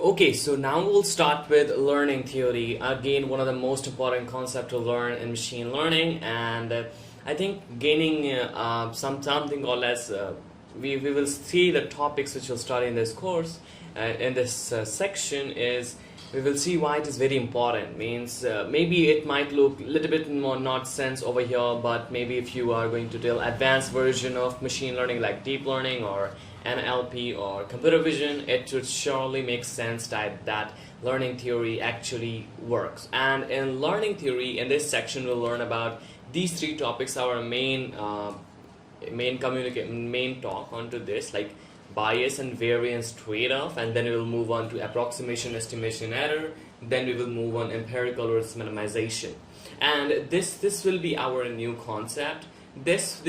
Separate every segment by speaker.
Speaker 1: Okay, so now we'll start with learning theory. Again, one of the most important concepts to learn in machine learning, and I think gaining something called as we will see the topics which we'll study in this course in this section is we will see why it is very important. Means maybe it might look a little bit more not sense over here, but maybe if you are going to deal advanced version of machine learning like deep learning or NLP or computer vision, it should surely make sense that learning theory actually works. And in learning theory, in this section, we'll learn about these three topics. Our main talk onto this, like bias and variance trade-off, and then we will move on to approximation, estimation, error. Then we will move on empirical versus minimization, and this will be our new concept. These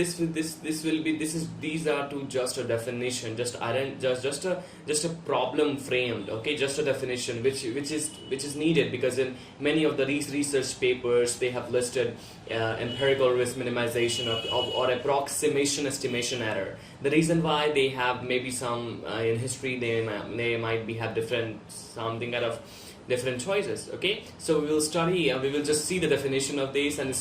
Speaker 1: are to just a definition, just a problem framed, okay, just a definition which is needed, because in many of the research papers they have listed empirical risk minimization or approximation estimation error. The reason why they have maybe some in history they might have different choices. Okay, so we will study we will just see the definition of this, and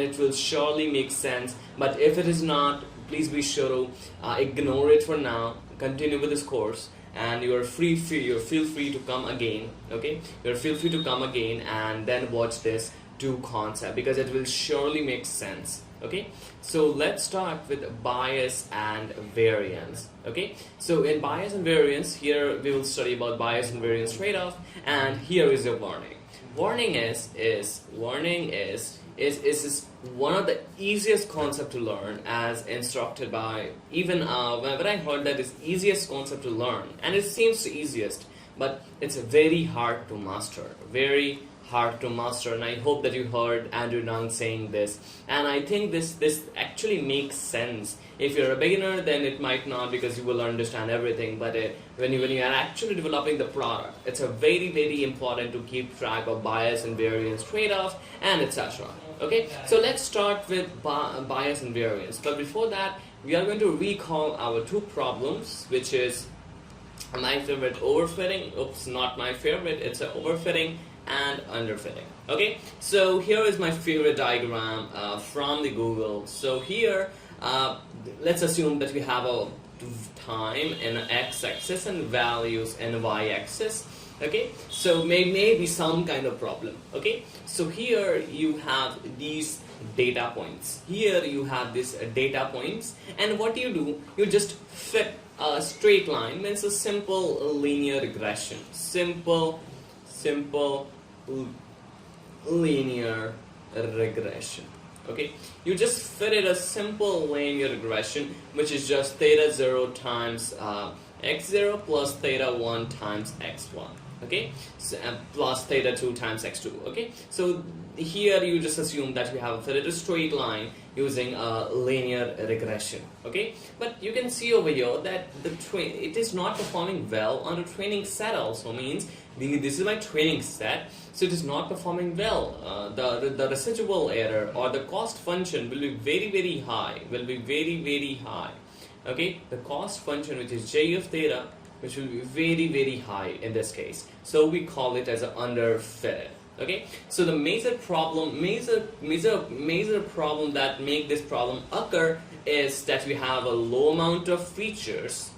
Speaker 1: it will surely make sense. But if it is not, please be sure to ignore it for now, continue with this course, and you feel free to come again. Okay, you feel free to come again and then watch this two concept, because it will surely make sense. Okay, so let's start with bias and variance. Okay, so in bias and variance, here we will study about bias and variance trade-off, and here is your warning. Warning is one of the easiest concept to learn, as instructed by even when I heard that it's easiest concept to learn, and it seems the easiest, but it's very hard to master. Very hard to master, and I hope that you heard Andrew Nunn saying this, and I think this actually makes sense. If you're a beginner, then it might not, because you will understand everything, but when you are actually developing the product, it's a very important to keep track of bias and variance trade-off and etc. Okay, so let's start with bias and variance, but before that we are going to recall our two problems, which is my favorite, overfitting. Oops, not my favorite, it's an overfitting and underfitting. Okay, so here is my favorite diagram from the Google. So here let's assume that we have a time in x-axis and values in y-axis. Okay, so maybe some kind of problem. Okay, so here you have these data points, here you have these data points, and what you do, you just fit a straight line. Means a simple linear regression, simple linear regression. Okay, you just fitted a simple linear regression, which is just theta 0 times x0 plus theta 1 times x1. Okay, so, plus theta 2 times x2. Okay, so here you just assume that we have fitted a straight line using a linear regression. Okay, but you can see over here that it is not performing well on the training set. Also means this is my training set, so it is not performing well. The residual error or the cost function will be very high. Okay, the cost function, which is j of theta, which will be very high in this case. So we call it as an underfitted. Okay, so the major problem that make this problem occur is that we have a low amount of features,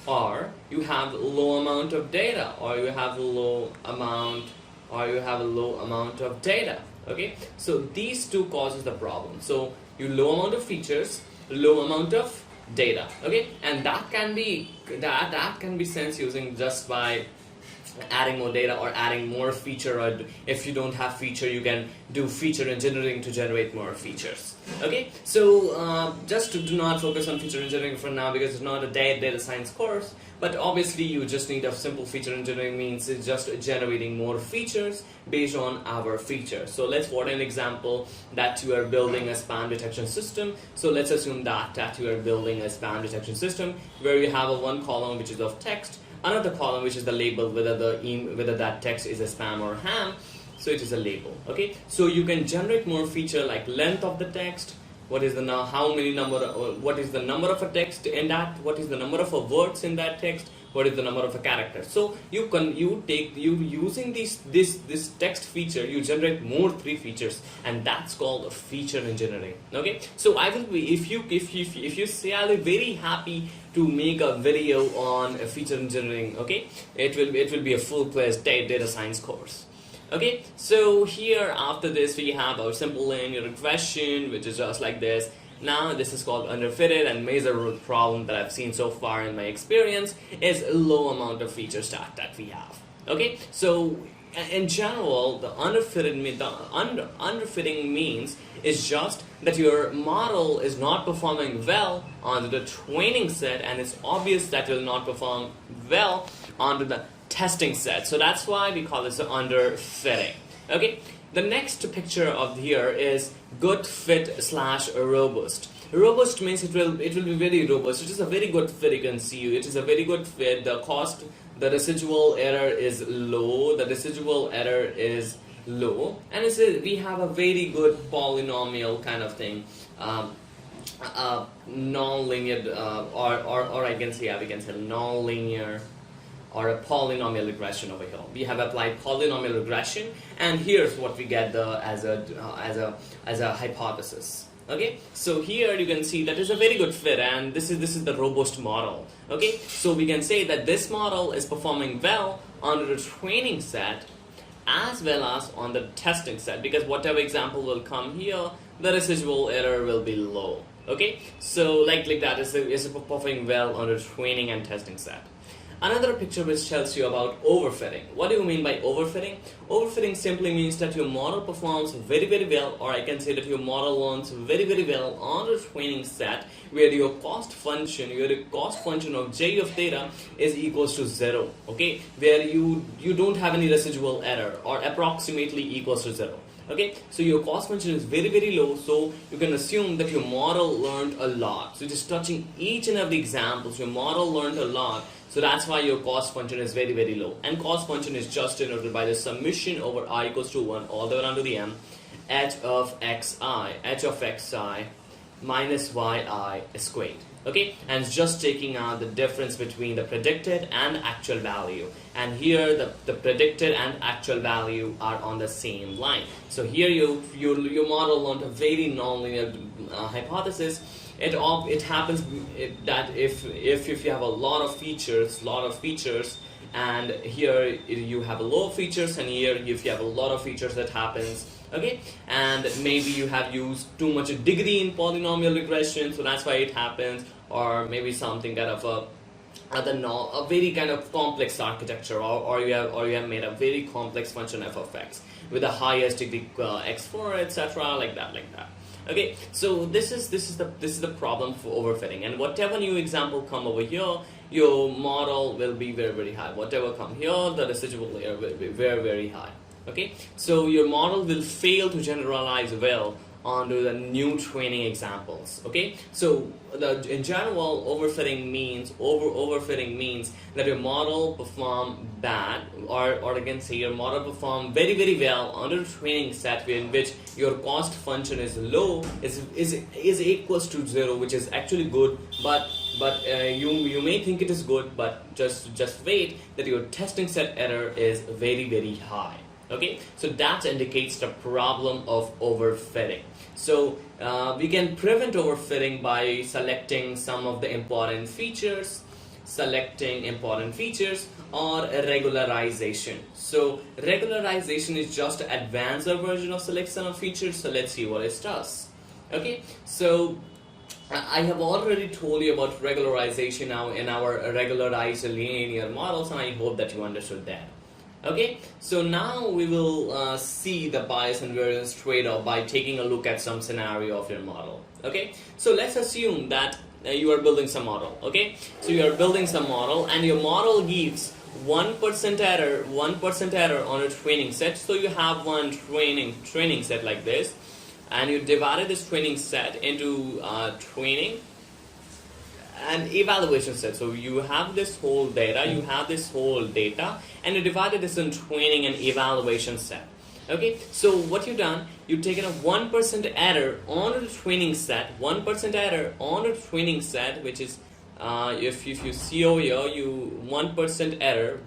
Speaker 1: or you have low amount of data, or you have a low amount of data. Okay, so these two causes the problem. So you low amount of features, low amount of data. Okay, and that can be sensed using just by adding more data or adding more feature, or if you don't have feature, you can do feature engineering to generate more features. Okay, so just do not focus on feature engineering for now, because it's not a data science course, but obviously you just need a simple feature engineering. Means it's just generating more features based on our features. So let's want an example that you are building a spam detection system. So let's assume that you are building a spam detection system where you have one column which is of text, another column which is the label, whether that text is a spam or ham. So it is a label. Okay, so you can generate more feature like length of the text, what is the how many number, what is the number of a text in that, what is the number of words in that text, what is the number of a character. So you using this text feature, you generate more 3 features, and that's called feature engineering. Okay, so I will be, if you say, I'll be very happy to make a video on feature engineering. Okay, it will be a full-fledged data science course. Okay, so here after this we have our simple linear regression, which is just like this. Now this is called underfitted, and major problem that I've seen so far in my experience is a low amount of feature stack that we have. Okay, so in general, the underfitting means is just that your model is not performing well onto the training set, and it's obvious that it will not perform well onto the testing set. So that's why we call this underfitting. Okay, the next picture of here is good fit / robust. Robust means it will be very robust. It is a very good fit. You can see it is a very good fit. The residual error is low. And we have a very good polynomial kind of thing. Non-linear, or I can say, we can say non-linear, or a polynomial regression over here. We have applied polynomial regression, and here's what we get as a hypothesis. Okay, so here you can see that is a very good fit, and this is the robust model. Okay, so we can say that this model is performing well on the training set as well as on the testing set, because whatever example will come here, the residual error will be low. Okay, so like that is performing well on the training and testing set. Another picture which tells you about overfitting. What do you mean by overfitting? Overfitting simply means that your model performs very, very well, or I can say that your model learns very, very well on the training set, where your cost function of J of theta is equals to 0. Okay, where you don't have any residual error, or approximately equals to 0. Okay, so your cost function is very, very low, so you can assume that your model learned a lot. So just touching each and every example, so your model learned a lot. So that's why your cost function is very, very low. And cost function is just denoted by the summation over I equals to 1 all the way down to the m, h of xi minus yi squared. Okay, and it's just taking out the difference between the predicted and actual value. And here the predicted and actual value are on the same line. So here your model learned a very nonlinear hypothesis. It happens that if you have a lot of features, and here you have a low features, and here if you have a lot of features, that happens. Okay, and maybe you have used too much degree in polynomial regression, so that's why it happens. Or maybe something kind of a very kind of complex architecture, or you have made a very complex function f of x with the highest degree x4, etc. like that. Okay, so this is the problem for overfitting, and whatever new example come over here, your model will be very, very high. Whatever come here, the residual layer will be very, very high. Okay, so your model will fail to generalize well onto the new training examples. Okay, so in general, overfitting means that your model perform bad, or again say your model perform very, very well on the training set, in which your cost function is low, is equals to 0, which is actually good, but you may think it is good, but just wait, that your testing set error is very, very high. Okay, so that indicates the problem of overfitting. So we can prevent overfitting by selecting some of the important features, or regularization. So regularization is just an advanced version of selection of features. So let's see what it does. Okay, so I have already told you about regularization now in our regularized linear models, and I hope that you understood that. Okay, so now we will see the bias and variance trade-off by taking a look at some scenario of your model. Okay, so let's assume that you are building some model. Okay, so you are building some model, and your model gives 1% error on a training set. So you have one training set like this, and you divided this training set into training and evaluation set. So you have this whole data, and you divided this in training and evaluation set. Okay, so what you've done, you've taken a 1% error on the training set, 1% error on the training set, which is if you see over here, 1% error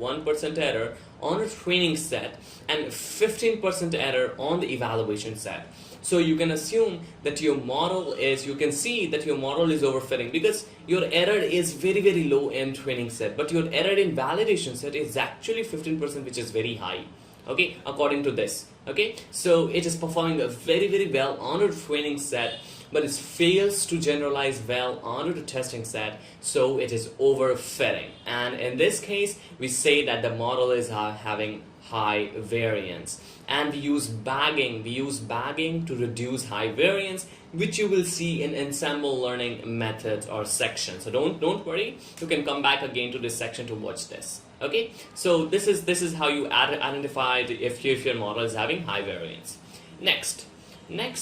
Speaker 1: on the training set and 15% error on the evaluation set. So you can assume that your model is, you can see that your model is overfitting because your error is very, very low in training set, but your error in validation set is actually 15%, which is very high. Okay, according to this. Okay, so it is performing very, very well on the training set, but it fails to generalize well onto the testing set, so it is overfitting. And in this case, we say that the model is having high variance. And we use bagging to reduce high variance, which you will see in ensemble learning methods or sections. So don't worry, you can come back again to this section to watch this. Okay, so this is how you identify if your model is having high variance. Next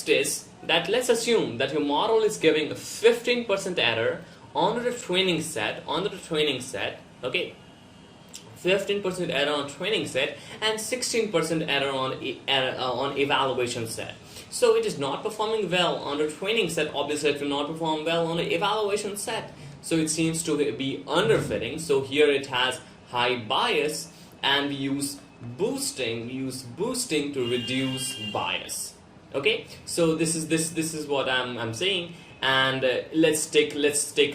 Speaker 1: is that let's assume that your model is giving a 15% error on the training set, okay, 15% error on training set and 16% error on evaluation set. So it is not performing well on the training set. Obviously, it will not perform well on the evaluation set. So it seems to be underfitting. So here it has high bias, and we use boosting to reduce bias. Okay, so this is what I'm saying. And let's take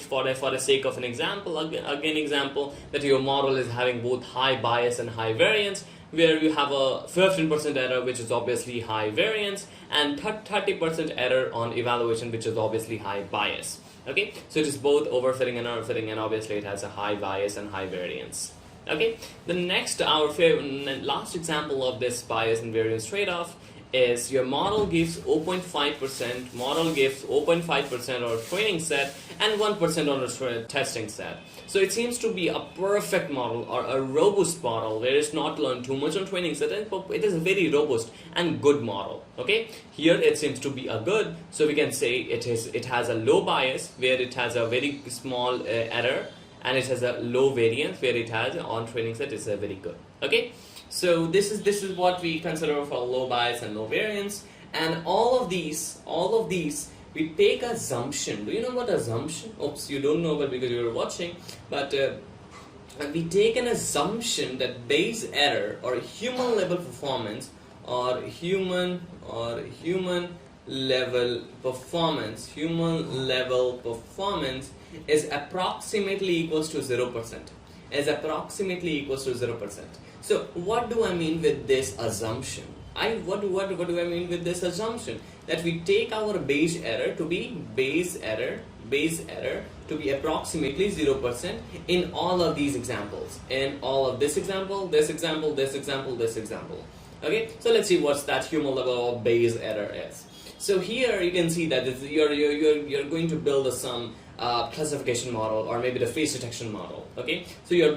Speaker 1: for the sake of an example again example that your model is having both high bias and high variance, where you have a 15% error, which is obviously high variance, and 30% error on evaluation, which is obviously high bias. Okay, so it is both overfitting and underfitting, and obviously it has a high bias and high variance. Okay, the next, our last example of this bias and variance trade-off is your model gives 0.5%, on a training set and 1% on a testing set. So it seems to be a perfect model or a robust model where it's not learned too much on training set. It is a very robust and good model. Okay, here it seems to be a good, so we can say it has a low bias where it has a very small error, and it has a low variance where it has on training set is a very good. Okay, so this is what we consider for low bias and low variance, and all of these we take assumption. Do you know what assumption? Oops, you don't know, but because you're watching, but we take an assumption that base error or human level performance or human level performance is approximately equals to 0%. So what do I mean with this assumption? What do I mean with this assumption? That we take our base error to be approximately 0% in all of these examples. In all of this example. Okay, so let's see what's that human level of base error is. So here you can see that you're going to build some classification model, or maybe the face detection model. Okay, so you have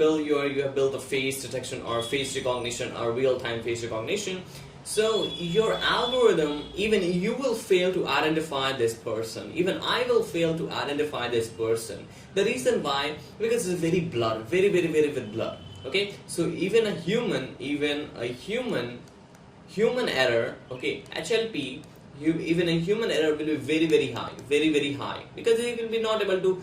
Speaker 1: built a face detection or face recognition or real-time face recognition. So your algorithm, even you will fail to identify this person. Even I will fail to identify this person. The reason why? Because it's very blurred, very blurred. Okay, so even a human error, okay, HLP, even a human error will be very high, because he will be not able to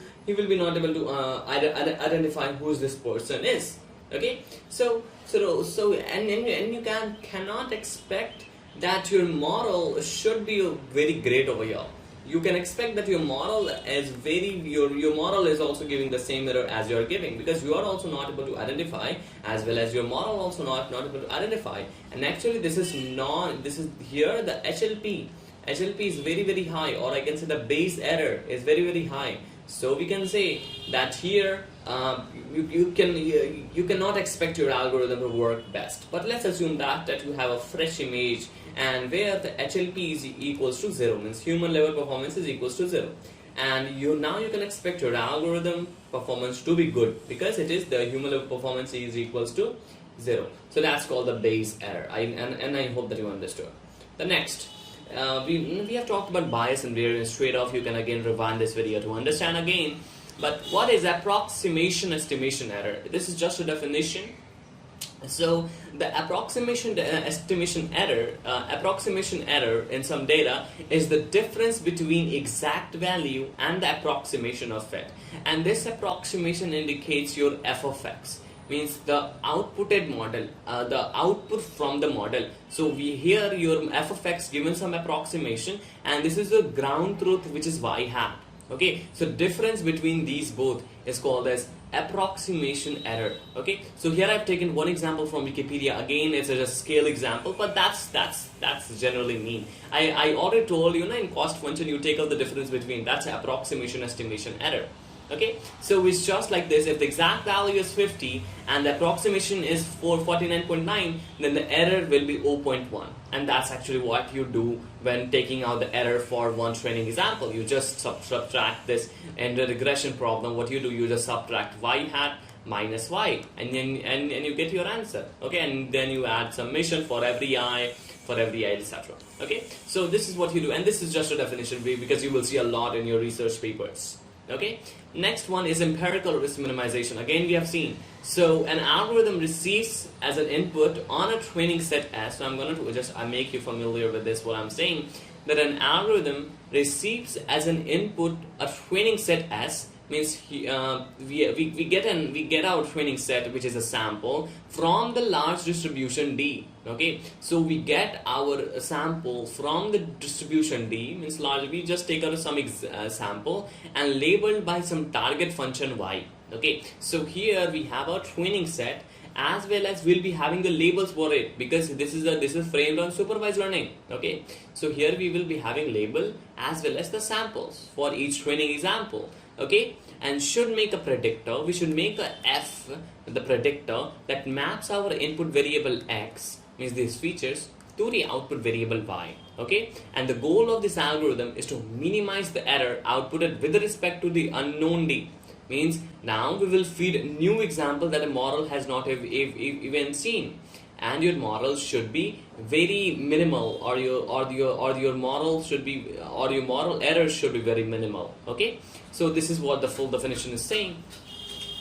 Speaker 1: identify who this person is. Okay, so you cannot expect that your model should be very great over here. You can expect that your model is your model is also giving the same error as you are giving, because you are also not able to identify, as well as your model also not able to identify. And actually this is here the HLP is very high, or I can say the base error is very high. So we can say that here you cannot expect your algorithm to work best. But let's assume that you have a fresh image, and where the HLP is equals to 0, means human level performance is equals to 0, and you can expect your algorithm performance to be good, because it is the human level performance is equals to 0. So that's called the base error. And I hope that you understood. The next, we have talked about bias and variance trade-off. You can again rewind this video to understand again. But what is approximation estimation error? This is just a definition. So the approximation error in some data is the difference between exact value and the approximation of it, and this approximation indicates your f of x, means the outputted model, the output from the model. So we here your f of x given some approximation, and this is the ground truth, which is y hat. Okay, so difference between these both is called as approximation error. Okay, so here I've taken one example from Wikipedia. Again, it's a scale example, but that's generally mean. I already told you, in cost function you take out the difference between, that's approximation estimation error. Okay, so it's just like this. If the exact value is 50 and the approximation is 49.9, then the error will be 0.1, and that's actually what you do when taking out the error for one training example. You just subtract this. In the regression problem, what you do, you just subtract y hat minus y, and then and you get your answer. Okay, and then you add summation for every I, etc. Okay, so this is what you do, and this is just a definition because you will see a lot in your research papers. Okay, next one is empirical risk minimization. Again, we have seen, so an algorithm receives as an input on a training set S. So I'm going to just make you familiar with this, what I'm saying, that an algorithm receives as an input a training set S, means we get our training set, which is a sample, from the large distribution D. Okay, so we get our sample from the distribution D, means large. We just take out some sample and labeled by some target function y. Okay, so here we have our training set, as well as we'll be having the labels for it, because this is framed on supervised learning. Okay, so here we will be having label as well as the samples for each training example. Okay, and should make a predictor. We should make a f, the predictor, that maps our input variable x, means these features, to the output variable y. Okay, and the goal of this algorithm is to minimize the error outputted with respect to the unknown D. Means now we will feed a new example that a model has not even seen, and your model should be very minimal, or your model should be, or your model error should be very minimal. Okay, so this is what the full definition is saying,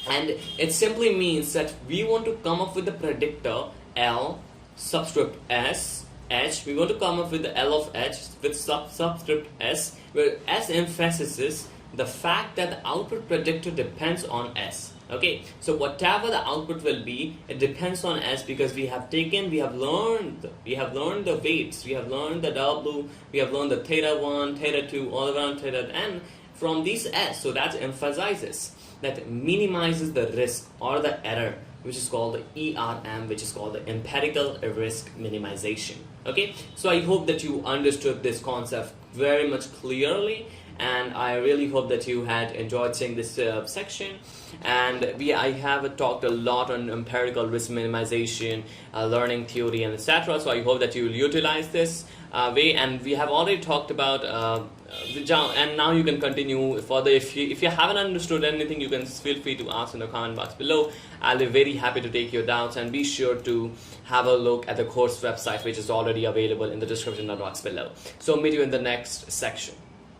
Speaker 1: and it simply means that we want to come up with the predictor L subscript S H. We want to come up with the L of H with subscript S, where S emphasizes the fact that the output predictor depends on S. Okay, so whatever the output will be, it depends on S, because we have learned the weights, we have learned the W, we have learned the theta 1, theta 2, all around theta n from these S. So that emphasizes, that minimizes the risk or the error, which is called the ERM, which is called the empirical risk minimization. Okay, so I hope that you understood this concept very much clearly, and I really hope that you had enjoyed seeing this section. And I have talked a lot on empirical risk minimization, learning theory, and etc. So I hope that you will utilize this way. And we have already talked about and now you can continue further. If you haven't understood anything, you can feel free to ask in the comment box below. I'll be very happy to take your doubts, and be sure to have a look at the course website, which is already available in the description box below. So meet you in the next section.